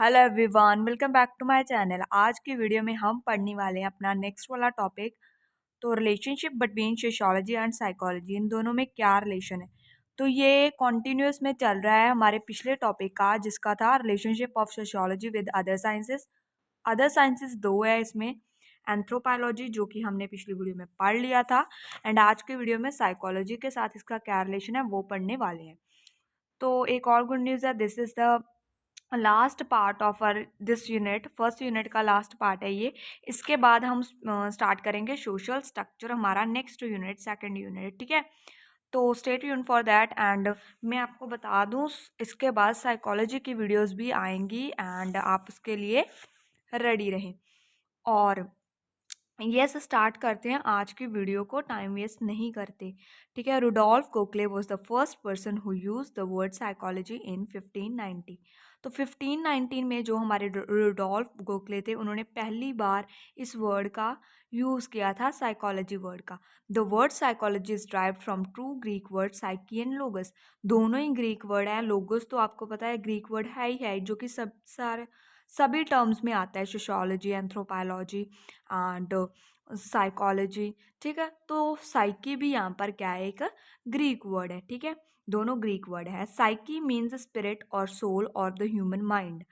Hello everyone, welcome back to my channel. आज की video में हम पढ़ने वाले हैं अपना नेक्स्ट वाला टॉपिक। तो relationship between sociology and psychology, इन दोनों में क्या रिलेशन है। तो ये कॉन्टिन्यूस में चल रहा है हमारे पिछले टॉपिक का, जिसका था relationship of sociology with other sciences. Other sciences दो है इसमें, एंथ्रोपोलॉजी जो कि हमने पिछली वीडियो में पढ़ लिया था, एंड आज के वीडियो में साइकोलॉजी के साथ इसका क्या रिलेशन है वो पढ़ने वाले हैं। तो एक और गुड न्यूज़ है, this is the last part of our this unit, first unit का लास्ट पार्ट है ये। इसके बाद हम स्टार्ट करेंगे सोशल स्ट्रक्चर, हमारा नेक्स्ट यूनिट, सेकंड यूनिट, ठीक है। तो stay tune for that. And मैं आपको बता दूं, इसके बाद साइकोलॉजी की वीडियोस भी आएंगी एंड आप उसके लिए रेडी रहें। और यस, स्टार्ट करते हैं आज की वीडियो को, टाइम वेस्ट नहीं करते, ठीक है। Rudolf Goclenius was the first person who use the word psychology in 1590। तो 1519 में जो हमारे रुडोल्फ गोखले थे, उन्होंने पहली बार इस वर्ड का यूज़ किया था, साइकोलॉजी वर्ड का। The word psychology is derived from true Greek word psyche and logos. दोनों ही ग्रीक वर्ड हैं। लोगस तो आपको पता है ग्रीक वर्ड है ही है, जो कि सभी टर्म्स में आता है, सोशियोलॉजी, एंथ्रोपोलॉजी एंड साइकोलॉजी, ठीक है। तो साइकी भी यहाँ पर क्या है, एक ग्रीक वर्ड है, ठीक है। दोनों ग्रीक वर्ड है। साइकी मीन्स स्पिरिट और सोल और द ह्यूमन माइंड।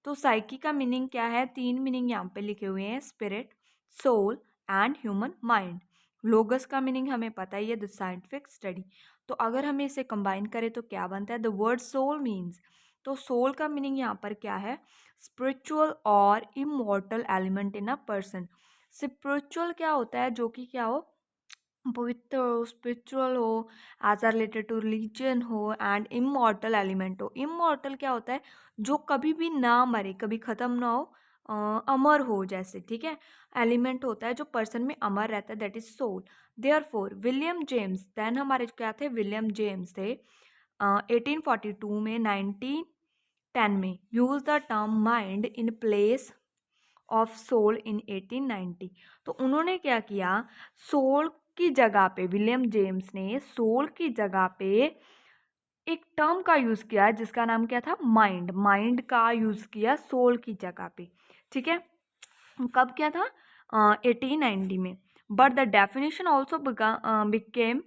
तो साइकी का मीनिंग क्या है, तीन मीनिंग यहाँ पे लिखे हुए हैं, spirit, soul and human mind. Logos का मीनिंग हमें पता ही है, द साइंटिफिक स्टडी। तो अगर हमें इसे कंबाइन करें तो क्या बनता है, द वर्ड सोल मीन्स। तो सोल का मीनिंग यहाँ पर क्या है, स्पिरिचुअल और immortal element in a person. Spiritual क्या होता है, जो कि क्या हो, पवित्र हो, स्पिरिचुअल हो, as are related to religion हो, एंड इमॉर्टल एलिमेंट हो। इमॉर्टल क्या होता है, जो कभी भी ना मरे, कभी खत्म ना हो, अमर हो जैसे, ठीक है। एलिमेंट होता है जो पर्सन में अमर रहता है, that is soul. Therefore William James, then हमारे क्या थे, विलियम जेम्स थे, 1842 में, 1910 में, use the term mind in place of soul in 1890। तो उन्होंने क्या किया, सोल की जगह पे, विलियम जेम्स ने सोल की जगह पे एक टर्म का यूज किया, जिसका नाम क्या था, माइंड। माइंड का यूज किया सोल की जगह पे, ठीक है। कब क्या था, 1890 में। But the definition also became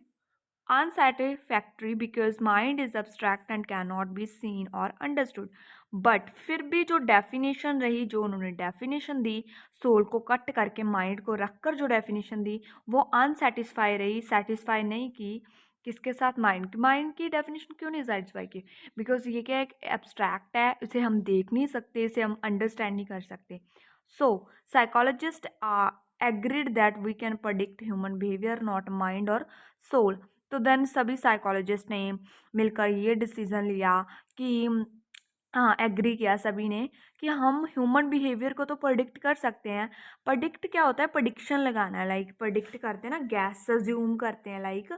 unsatisfactory because mind is abstract and cannot be seen or understood। But फिर भी जो डेफिनेशन रही, जो उन्होंने डेफिनेशन दी, सोल को कट करके माइंड को रखकर जो डेफिनेशन दी, वो अनसेटिस्फाई रही, सेटिस्फाई नहीं की। किसके साथ, माइंड। माइंड की डेफिनेशन क्यों नहीं सेटिस्फाई की, बिकॉज ये क्या है, एक एब्स्ट्रैक्ट है, इसे हम देख नहीं सकते, इसे हम अंडरस्टैंड नहीं कर सकते। So psychologist agreed that we can predict human behaviour, not mind और सोल। तो देन सभी साइकोलॉजिस्ट ने मिलकर ये डिसीजन लिया कि, हाँ, एग्री किया सभी ने कि हम ह्यूमन बिहेवियर को तो प्रेडिक्ट कर सकते हैं। प्रेडिक्ट क्या होता है, प्रेडिक्शन लगाना है, लाइक प्रेडिक्ट करते हैं ना, गैस अज्यूम करते हैं, लाइक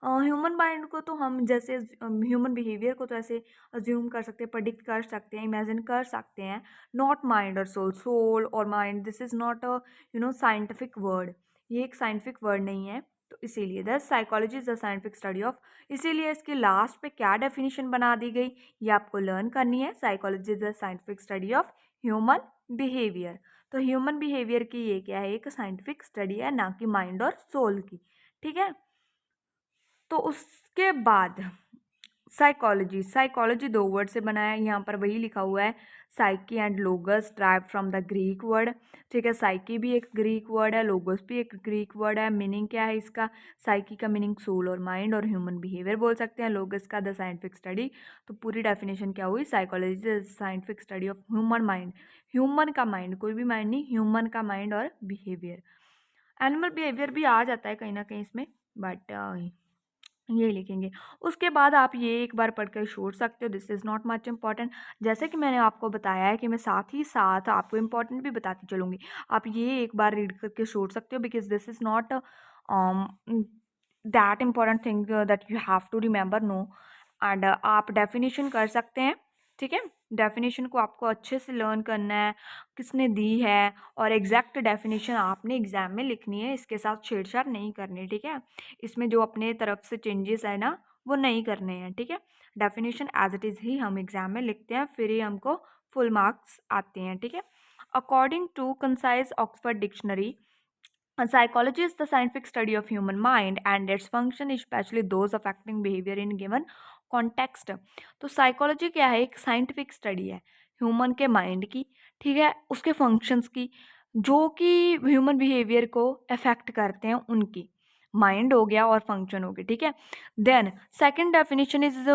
ह्यूमन माइंड को तो हम जैसे, ह्यूमन बिहेवियर को तो ऐसे अज्यूम कर सकते हैं, प्रेडिक्ट कर सकते हैं, इमेजिन कर सकते हैं। नॉट माइंड और सोल। सोल और mind, this is not a scientific word, ये एक साइंटिफिक वर्ड नहीं है। तो इसीलिए the psychology is the scientific study of, इसीलिए इसकी लास्ट पे क्या डेफिनेशन बना दी गई, ये आपको लर्न करनी है। Psychology is the scientific study of human behaviour. तो ह्यूमन बिहेवियर की ये क्या है, एक साइंटिफिक स्टडी है, ना कि माइंड और सोल की, ठीक है। तो उसके बाद साइकोलॉजी, साइकोलॉजी दो वर्ड से बना है, यहाँ पर वही लिखा हुआ है, psyche and लोगस drive from the Greek word, ठीक है। साइकी भी एक ग्रीक वर्ड है, लोगस भी एक ग्रीक वर्ड है। मीनिंग क्या है इसका, साइकी का मीनिंग सोल और माइंड और ह्यूमन बिहेवियर बोल सकते हैं, लोगस का द साइंटिफिक स्टडी। तो पूरी डेफिनेशन क्या हुई, psychology scientific study of human mind. Human का माइंड, कोई भी माइंड नहीं, ह्यूमन का माइंड और बिहेवियर। एनिमल बिहेवियर भी आ जाता है कहीं ना कहीं इसमें, बट ये लिखेंगे। उसके बाद आप ये एक बार पढ़कर छोड़ सकते हो, this is not much important. जैसे कि मैंने आपको बताया है कि मैं साथ ही साथ आपको इम्पॉर्टेंट भी बताती चलूँगी, आप ये एक बार रीड करके छोड़ सकते हो, because this is not that important thing that you have to remember, no. And आप डेफिनेशन कर सकते हैं, ठीक है। डेफिनेशन को आपको अच्छे से लर्न करना है, किसने दी है, और एग्जैक्ट डेफिनेशन आपने एग्जाम में लिखनी है, इसके साथ छेड़छाड़ नहीं करनी, ठीक है। इसमें जो अपने तरफ से चेंजेस है ना, वो नहीं करने हैं, ठीक है। डेफिनेशन एज इट इज़ ही हम एग्जाम में लिखते हैं, फिर ही हमको फुल मार्क्स आते हैं, ठीक है। According to concise Oxford dictionary, psychology is the scientific study of human mind and its function, especially those affecting behavior in given context। तो साइकोलॉजी क्या है? एक साइंटिफिक स्टडी है ह्यूमन के माइंड की, ठीक है, उसके फंक्शंस की, जो कि ह्यूमन बिहेवियर को अफेक्ट करते हैं, उनकी माइंड हो गया और फंक्शन हो गया, ठीक है। देन सेकंड डेफिनेशन इज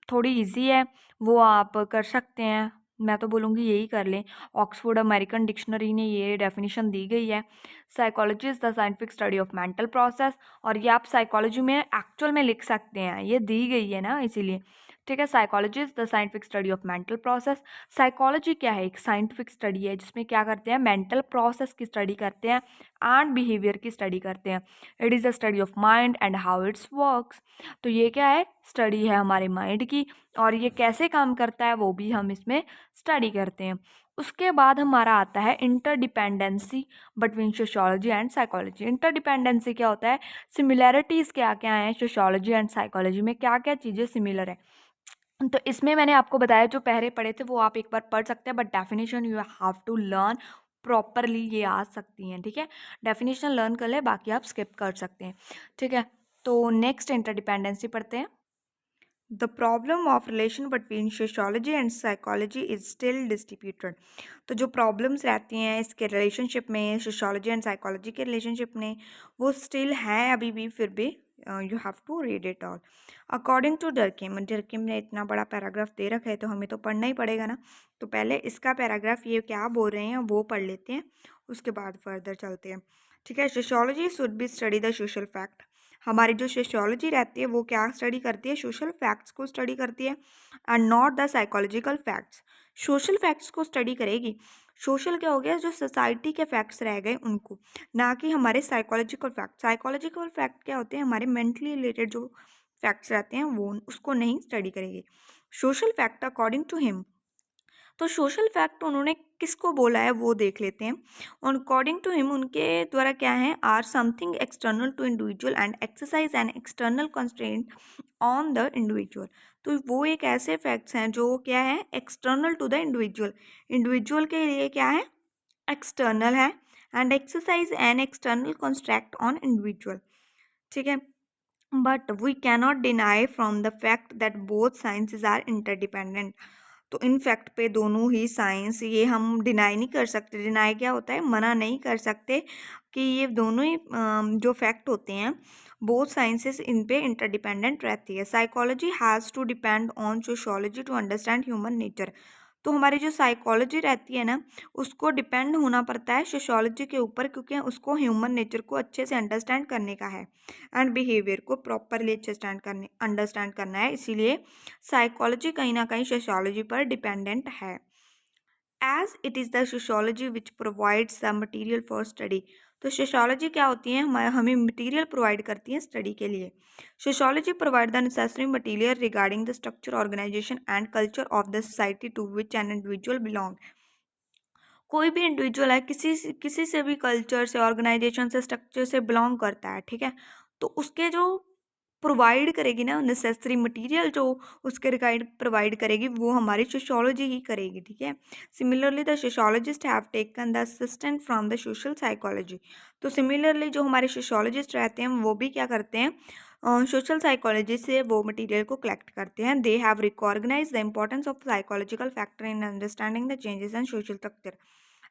थोड़ी इजी है, वो आप कर सकते हैं, मैं तो बोलूँगी यही कर लें। ऑक्सफोर्ड अमेरिकन डिक्शनरी ने ये डेफिनेशन दी गई है, psychology is the scientific study of mental process. और ये आप साइकोलॉजी में एक्चुअल में लिख सकते हैं, ये दी गई है ना, इसीलिए, ठीक है। Psychology is the scientific study of mental process. Psychology क्या है? एक साइंटिफिक स्टडी है जिसमें क्या करते हैं? मेंटल प्रोसेस की स्टडी करते हैं एंड बिहेवियर की स्टडी करते हैं। It is the study of mind and how it's works. तो ये क्या है? स्टडी है हमारे माइंड की, और ये कैसे काम करता है वो भी हम इसमें स्टडी करते हैं। उसके बाद हमारा आता है interdependency between sociology and psychology. Interdependency क्या होता है? सिमिलैरिटीज़ क्या क्या हैं सोशियोलॉजी एंड साइकोलॉजी में, क्या क्या चीज़ें सिमिलर है। तो इसमें मैंने आपको बताया, जो पहले पढ़े थे वो आप एक बार पढ़ सकते हैं, but definition you have to learn properly, ये आ सकती हैं, ठीक है। डेफिनेशन लर्न कर ले, बाकी आप स्किप कर सकते हैं, ठीक है। तो नेक्स्ट इंटरडिपेंडेंसी पढ़ते हैं। The problem of relation between sociology and psychology is still disputed। तो जो प्रॉब्लम्स रहती हैं इसके रिलेशनशिप में, सोशोलॉजी एंड साइकोलॉजी के रिलेशनशिप में, वो स्टिल हैं अभी भी, फिर भी you have to read it all. According to Durkheim ने इतना बड़ा पैराग्राफ दे रखा है तो हमें तो पढ़ना ही पड़ेगा ना। तो पहले इसका पैराग्राफ ये क्या बोल रहे हैं वो पढ़ लेते हैं, उसके बाद फर्दर चलते हैं, ठीक है। Sociology should be study the social fact. हमारी जो सोशियोलॉजी रहती है वो क्या स्टडी करती है? सोशल फैक्ट्स को स्टडी करती है and not the psychological facts. Social facts को स्टडी करेगी। सोशल क्या हो गया? जो सोसाइटी के फैक्ट्स रह गए उनको, ना कि हमारे साइकोलॉजिकल फैक्ट। साइकोलॉजिकल फैक्ट क्या होते हैं? हमारे मेंटली रिलेटेड जो फैक्ट्स रहते हैं वो, उसको नहीं स्टडी करेगी। Social fact according to him, तो सोशल फैक्ट उन्होंने किसको बोला है वो देख लेते हैं। और अकॉर्डिंग टू हिम, उनके द्वारा क्या है? Are something external to individual and exercise an external constraint on the individual. तो वो एक ऐसे फैक्ट्स हैं जो क्या है? External to the individual, individual के लिए क्या है? एक्सटर्नल है, and exercise an external construct on individual, ठीक है। But we cannot deny from the fact that both sciences are interdependent. तो इन फैक्ट पे दोनों ही साइंस, ये हम डिनाई नहीं कर सकते। डिनाई क्या होता है? मना नहीं कर सकते कि ये दोनों ही जो फैक्ट होते हैं, बोथ साइंसेस इन पे इंटरडिपेंडेंट रहती है। Psychology has to depend on sociology to understand human nature. तो हमारी जो साइकोलॉजी रहती है ना, उसको डिपेंड होना पड़ता है सोशियोलॉजी के ऊपर, क्योंकि उसको ह्यूमन नेचर को अच्छे से अंडरस्टैंड करने का है एंड बिहेवियर को प्रॉपरली अंडरस्टैंड करना है। इसीलिए साइकोलॉजी कहीं ना कहीं सोशियोलॉजी पर डिपेंडेंट है। As it is the sociology which provides the material for study. तो सोशियोलॉजी क्या होती है? हमें मटीरियल प्रोवाइड करती है स्टडी के लिए। Sociology provide the necessary material regarding the structure, organization and culture of the society to which an individual belong. कोई भी इंडिविजुअल है, किसी से भी कल्चर से, ऑर्गेनाइजेशन से, स्ट्रक्चर से बिलोंग करता है, ठीक है। तो उसके जो प्रोवाइड करेगी ना नेसेसरी मटेरियल, जो उसके रिगार्ड प्रोवाइड करेगी, वो हमारी सोशियोलॉजी ही करेगी, ठीक है। Similarly the sociologist have taken the assistant from the social psychology. तो सिमिलरली जो हमारे सोशियोलॉजिस्ट रहते हैं वो भी क्या करते हैं? सोशल साइकोलॉजी से वो मटेरियल को कलेक्ट करते हैं। They have recognize the importance of psychological factor in understanding the changes and social structure.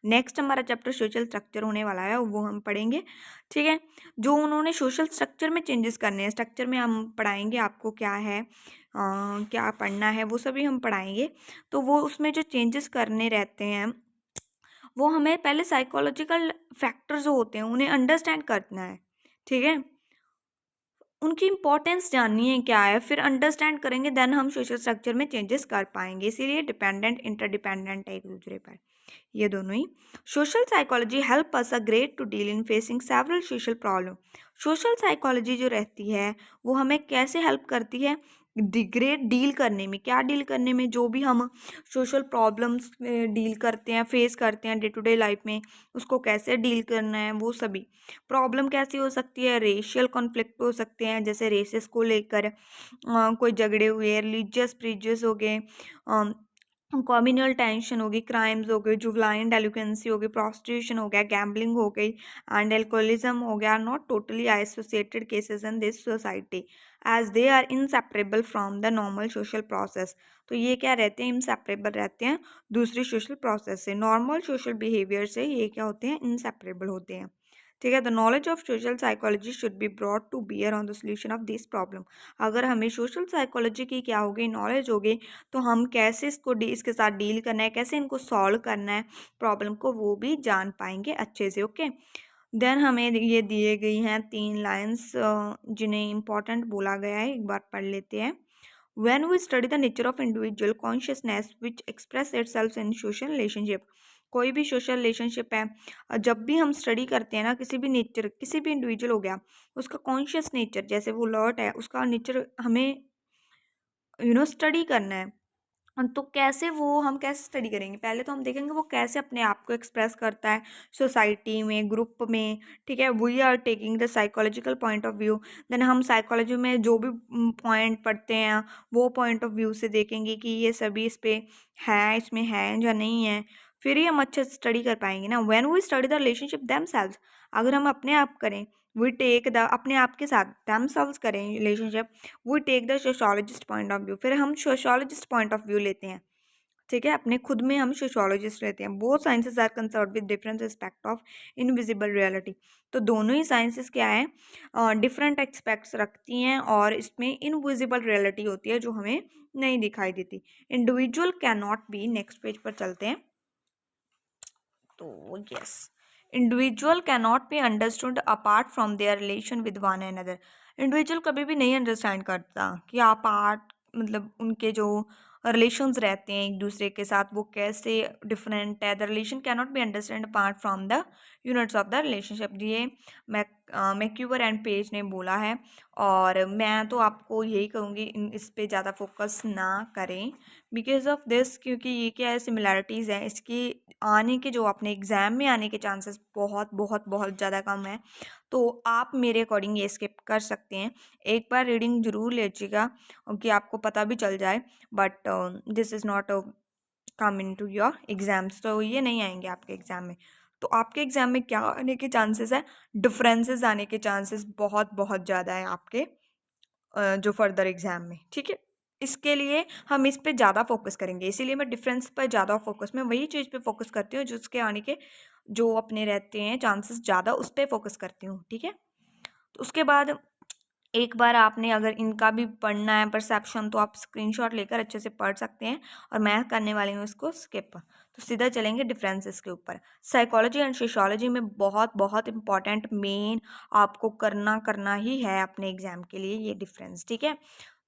Next हमारा चैप्टर सोशल स्ट्रक्चर होने वाला है, वो हम पढ़ेंगे, ठीक है। जो उन्होंने सोशल स्ट्रक्चर में चेंजेस करने हैं, स्ट्रक्चर में हम पढ़ाएंगे आपको क्या है, क्या पढ़ना है, वो सभी हम पढ़ाएंगे। तो वो उसमें जो चेंजेस करने रहते हैं, वो हमें पहले साइकोलॉजिकल फैक्टर जो होते हैं उन्हें अंडरस्टैंड करना है, ठीक है। उनकी इंपॉर्टेंस जाननी है क्या है, फिर अंडरस्टैंड करेंगे, देन हम सोशल स्ट्रक्चर में चेंजेस कर पाएंगे। इसीलिए डिपेंडेंट इंटरडिपेंडेंट है एक दूसरे पर, ये दोनों ही। Social psychology help us a great to deal in facing several social problem. Social psychology जो रहती है वो हमें कैसे हेल्प करती है? ग्रेट डील करने में। क्या डील करने में? जो भी हम सोशल प्रॉब्लम्स डील करते हैं, फेस करते हैं डे टू डे लाइफ में, उसको कैसे डील करना है, वो सभी। प्रॉब्लम कैसी हो सकती है? रेशियल कॉन्फ्लिक्ट हो सकते हैं, जैसे रेसेस को लेकर कोई झगड़े हुए, रिलीजियस प्रीजुडिस हो गए, कॉम्युनल टेंशन हो गई, क्राइम्स हो गए, जुवेनाइल डेलिक्वेंसी हो गई, प्रोस्टिट्यूशन हो गया, गैम्बलिंग हो गई एंड एल्कोहलिज्म हो गया, are not totally associated cases in this society as they are inseparable from the normal social process. तो ये क्या रहते हैं, इनसेपरेबल रहते हैं दूसरी सोशल प्रोसेस से, नॉर्मल सोशल बिहेवियर से ये क्या होते हैं, इनसेपरेबल होते हैं। ठीक है, the knowledge of social psychology should be brought to bear on the solution of this problem. अगर हमें सोशल साइकोलॉजी की क्या होगी, नॉलेज होगी, तो हम कैसे इसके साथ डील करना है, कैसे इनको सॉल्व करना है प्रॉब्लम को, वो भी जान पाएंगे अच्छे से। ओके, देन हमें ये दिए गई हैं 3 लाइंस जिन्हें इम्पोर्टेंट बोला गया है, एक बार पढ़ लेते हैं। When we study the nature of individual consciousness which express itself in social relationship, कोई भी सोशल रिलेशनशिप है, जब भी हम स्टडी करते हैं ना, किसी भी नेचर, किसी भी इंडिविजुअल हो गया, उसका कॉन्शियस नेचर, जैसे वो लर्ट है, उसका नेचर हमें स्टडी करना है। तो कैसे वो हम कैसे स्टडी करेंगे, पहले तो हम देखेंगे वो कैसे अपने आप को एक्सप्रेस करता है सोसाइटी में, ग्रुप में। ठीक है, we are taking the psychological point of view. Then हम साइकोलॉजी में जो भी पॉइंट पढ़ते हैं वो पॉइंट ऑफ व्यू से देखेंगे कि ये सभी इस पे है, इसमें है या नहीं है, फिर ही हम अच्छे से स्टडी कर पाएंगे ना। When we study the relationship themselves, अगर हम अपने आप करें, वी टेक द अपने आप के साथ देम सेल्व्स करें relationship, we take the sociologist point of view, फिर हम सोशोलॉजिस्ट पॉइंट ऑफ व्यू लेते हैं। ठीक है, अपने खुद में हम सोशोलॉजिस्ट रहते हैं। Both sciences are concern with different aspect of invisible reality. तो दोनों ही साइंसेस क्या है, डिफरेंट एक्सपेक्ट्स रखती हैं और इसमें इनविजिबल रियलिटी होती है जो हमें नहीं दिखाई देती। Individual can not be, next page पर चलते हैं। तो yes, individual can not be understood apart from there relation with one another. Individual कभी भी नहीं अंडरस्टैंड करता कि अपार्ट मतलब उनके जो रिलेशंस रहते हैं एक दूसरे के साथ वो कैसे डिफरेंट है। The relation can not be understand apart from the units of the relationship. ये मैक्यूवर एंड पेज ने बोला है और मैं तो आपको यही कहूँगी इस पे ज़्यादा फोकस ना करें बिकॉज ऑफ दिस, क्योंकि ये क्या है, सिमिलैरिटीज़ हैं, इसकी आने के जो अपने एग्ज़ाम में आने के चांसेस बहुत बहुत बहुत ज़्यादा कम है। तो आप मेरे अकॉर्डिंग ये स्किप कर सकते हैं, एक बार रीडिंग ज़रूर लीजिएगा कि आपको पता भी चल जाए, but this is not come in to your exams. तो ये नहीं आएंगे आपके एग्ज़ाम में। तो आपके एग्ज़ाम में क्या आने के चांसेस है, डिफरेंसेस आने के चांसेस बहुत बहुत ज़्यादा है आपके जो फर्दर एग्ज़ाम में। ठीक है, इसके लिए हम इस पे ज़्यादा फोकस करेंगे, इसीलिए मैं डिफरेंस पर ज़्यादा फोकस, मैं वही चीज़ पे फोकस करती हूँ जो उसके आने के जो अपने रहते हैं चांसेस ज़्यादा, उस पर फोकस करती हूँ। ठीक है, तो उसके बाद एक बार आपने अगर इनका भी पढ़ना है परसेप्शन, तो आप स्क्रीनशॉट लेकर अच्छे से पढ़ सकते हैं और मैं करने वाली हूँ इसको स्किप। तो सीधा चलेंगे डिफरेंसेस के ऊपर। साइकोलॉजी एंड सोशियोलॉजी में बहुत बहुत इंपॉर्टेंट मेन आपको करना ही है अपने एग्जाम के लिए ये डिफरेंस। ठीक है,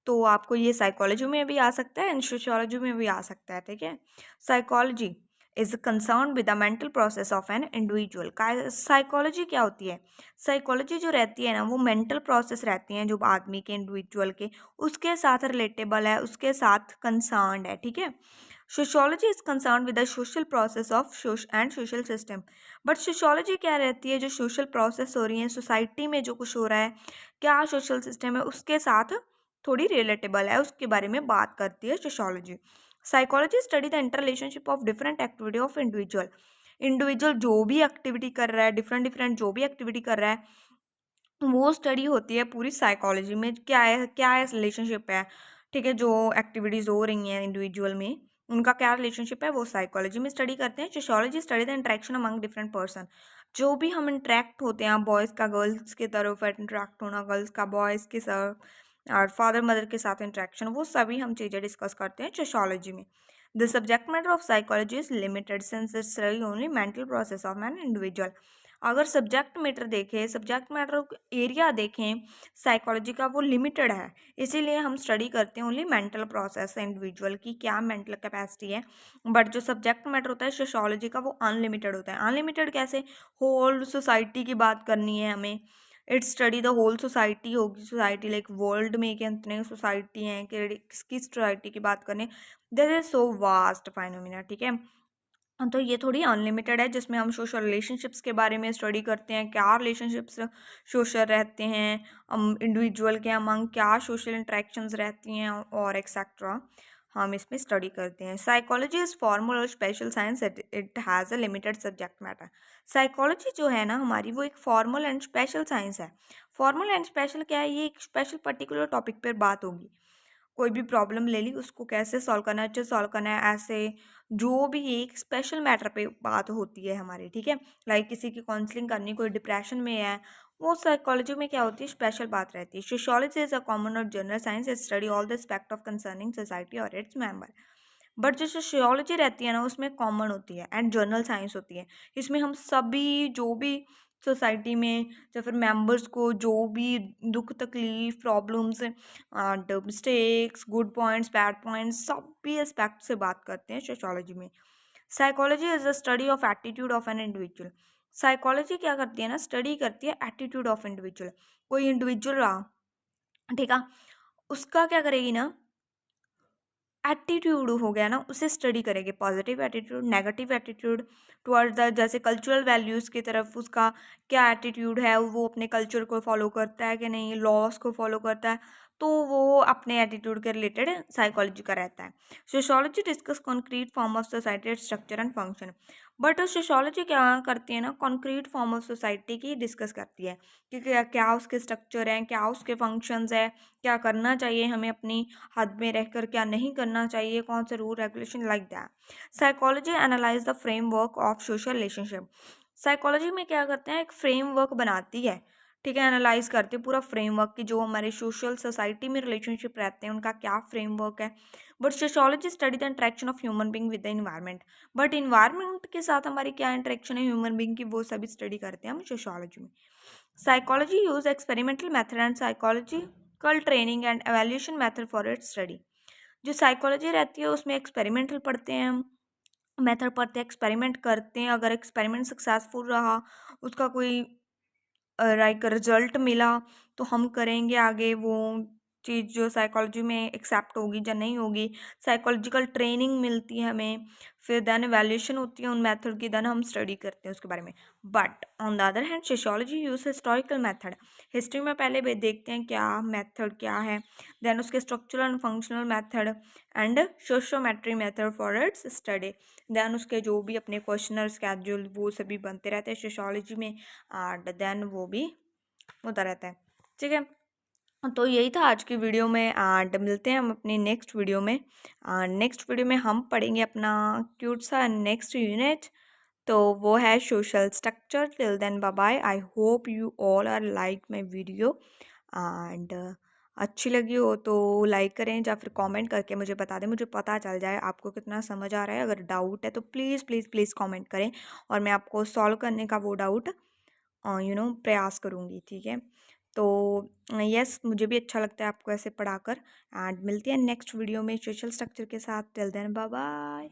तो आपको ये साइकोलॉजी में भी आ सकता है एंड सोशियोलॉजी में भी आ सकता है। ठीक है, psychology is concern with the mental process of an individual. Psychology क्या होती है, साइकोलॉजी जो रहती है ना, वो मेंटल प्रोसेस रहती हैं जो आदमी के, इंडिविजुअल के, उसके साथ रिलेटेबल है, उसके साथ कंसर्न है। ठीक है, sociology is concern with the social process of and social system. But sociology क्या रहती है, जो सोशल प्रोसेस हो रही है सोसाइटी में, जो कुछ हो रहा है, क्या सोशल सिस्टम है, उसके साथ थोड़ी रिलेटेबल है, उसके बारे में बात करती है sociology. Psychology study the inter relationship of different activity of individual. Individual जो भी एक्टिविटी कर रहा है, डिफरेंट डिफरेंट जो भी एक्टिविटी कर रहा है, वो स्टडी होती है पूरी साइकोलॉजी में। क्या है रिलेशनशिप है। ठीक है, जो एक्टिविटीज़ हो रही हैं इंडिविजुअल में, उनका क्या रिलेशनशिप है, वो साइकोलॉजी में स्टडी करते हैं। Sociology study the interaction among different person. जो भी हम इंटरेक्ट होते हैं, बॉयज़ का गर्ल्स की तरफ इंटरेक्ट होना, गर्ल्स का बॉयज़ के साथ और फादर मदर के साथ इंटरेक्शन, वो सभी हम चीज़ें डिस्कस करते हैं सोशियोलॉजी में। The subject matter of psychology is limited since it's only mental process of an individual. अगर सब्जेक्ट मैटर देखें, सब्जेक्ट मैटर एरिया देखें साइकोलॉजी का, वो लिमिटेड है, इसीलिए हम स्टडी करते हैं ओनली मेंटल प्रोसेस इंडिविजुअल की, क्या मेंटल कैपेसिटी है। बट जो सब्जेक्ट मैटर होता है सोशियोलॉजी का, वो अनलिमिटेड होता है। अनलिमिटेड कैसे, होल सोसाइटी की बात करनी है हमें, its study the whole society होगी, सोसाइटी लाइक वर्ल्ड में कितने सोसाइटी हैं, किसकी सोसाइटी की बात करें, this is so vast phenomena. ठीक है, तो ये थोड़ी अनलिमिटेड है, जिसमें हम सोशल रिलेशनशिप्स के बारे में स्टडी करते हैं, क्या रिलेशनशिप्स सोशल रहते हैं इंडिविजुअल के अमंग, क्या सोशल इंटरेक्शंस रहती हैं और एक्सेट्रा। हम इसमें स्टडी करते हैं। साइकोलॉजी इज़ फॉर्मल और special science, it has a limited subject matter. Psychology जो है ना हमारी, वो एक फॉर्मल एंड स्पेशल साइंस है। फॉर्मल एंड स्पेशल क्या है? ये एक स्पेशल पर्टिकुलर टॉपिक पर बात होगी। कोई भी प्रॉब्लम ले ली, उसको कैसे सॉल्व करना है, अच्छे सॉल्व करना है, ऐसे जो भी एक स्पेशल मैटर पे बात होती है हमारी, ठीक है। लाइक किसी की काउंसलिंग करनी, कोई डिप्रेशन में है, वो साइकोलॉजी में क्या होती है, स्पेशल बात रहती है। सोशियोलॉजी इज अ कॉमन और general science, it study all the aspect of concerning society और इट्स मेंबर। बट जो सोशियोलॉजी रहती है ना, उसमें कॉमन होती है एंड जनरल साइंस होती है। इसमें हम सभी जो भी सोसाइटी में या फिर मेंबर्स को जो भी दुख तकलीफ problems and mistakes, good points, bad points, सभी एस्पेक्ट से बात करते हैं सोशियोलॉजी में। Psychology is the study of attitude of an individual. Psychology क्या करती है ना, स्टडी करती है एटीट्यूड ऑफ इंडिविजुअल। कोई इंडिविजुअल रहा, ठीक है, उसका क्या करेगी ना, एटीट्यूड हो गया ना, उसे स्टडी करेंगे। Positive attitude, negative attitude towards the, जैसे कल्चरल वैल्यूज़ की तरफ उसका क्या एटीट्यूड है, वो अपने कल्चर को फॉलो करता है कि नहीं, लॉस को फॉलो करता है, तो वो अपने एटीट्यूड के रिलेटेड साइकोलॉजी का रहता है। Sociology discuss concrete form of society, structure and function. But sociology क्या करती है ना, कॉन्क्रीट फॉर्म ऑफ सोसाइटी की डिस्कस करती है कि क्या क्या उसके स्ट्रक्चर हैं, क्या उसके फंक्शंस है, क्या करना चाहिए हमें अपनी हद में रहकर, क्या नहीं करना चाहिए, कौन से rule regulation, like that. Psychology analyse the framework of social relationship. Psychology में क्या करते हैं, एक फ्रेमवर्क बनाती है, ठीक है, एनालाइज करती है पूरा फ्रेमवर्क की जो हमारे सोशल सोसाइटी में रिलेशनशिप रहते हैं उनका क्या फ्रेमवर्क है। But sociology study the interaction of human being with the environment. But environment के साथ हमारी क्या इंटरेक्शन है ह्यूमन बींग की, वो सभी स्टडी करते हैं हम सोशियोलॉजी में। Psychology use experimental method and psychological training and evaluation method for its study. जो साइकोलॉजी रहती है उसमें एक्सपेरिमेंटल पढ़ते हैं हम, मेथड पढ़ते हैं, एक्सपेरिमेंट करते हैं, अगर एक्सपेरिमेंट सक्सेसफुल रहा, उसका कोई लाइक रिजल्ट मिला, तो हम करेंगे आगे वो चीज़ जो साइकोलॉजी में एक्सेप्ट होगी या नहीं होगी। साइकोलॉजिकल ट्रेनिंग मिलती है हमें, फिर देन वैल्यूएशन होती है उन मेथड की, देन हम स्टडी करते हैं उसके बारे में। But on the other hand sociology use historical method. History में पहले भी देखते हैं क्या मेथड क्या है, देन उसके structural and functional method and sociometry method for its study. Then उसके जो भी अपने क्वेश्चनर स्केड्यूल वो सभी बनते रहते हैं सोशियोलॉजी में, एंड देन वो भी होता रहता है, ठीक है। तो यही था आज की वीडियो में, एंड मिलते हैं हम अपनी नेक्स्ट वीडियो में। नेक्स्ट वीडियो में हम पढ़ेंगे अपना क्यूट सा नेक्स्ट यूनिट, तो वो है social structure. Till then bye bye, I hope you all are like my video, and अच्छी लगी हो तो लाइक करें या फिर कमेंट करके मुझे बता दें, मुझे पता चल जाए आपको कितना समझ आ रहा है। अगर डाउट है तो प्लीज़ प्लीज़ प्लीज़ कमेंट करें, और मैं आपको सॉल्व करने का वो डाउट प्रयास करूँगी, ठीक है। तो यस, मुझे भी अच्छा लगता है आपको ऐसे पढ़ाकर, एंड मिलती है नेक्स्ट वीडियो में सोशल स्ट्रक्चर के साथ। Till then bye bye.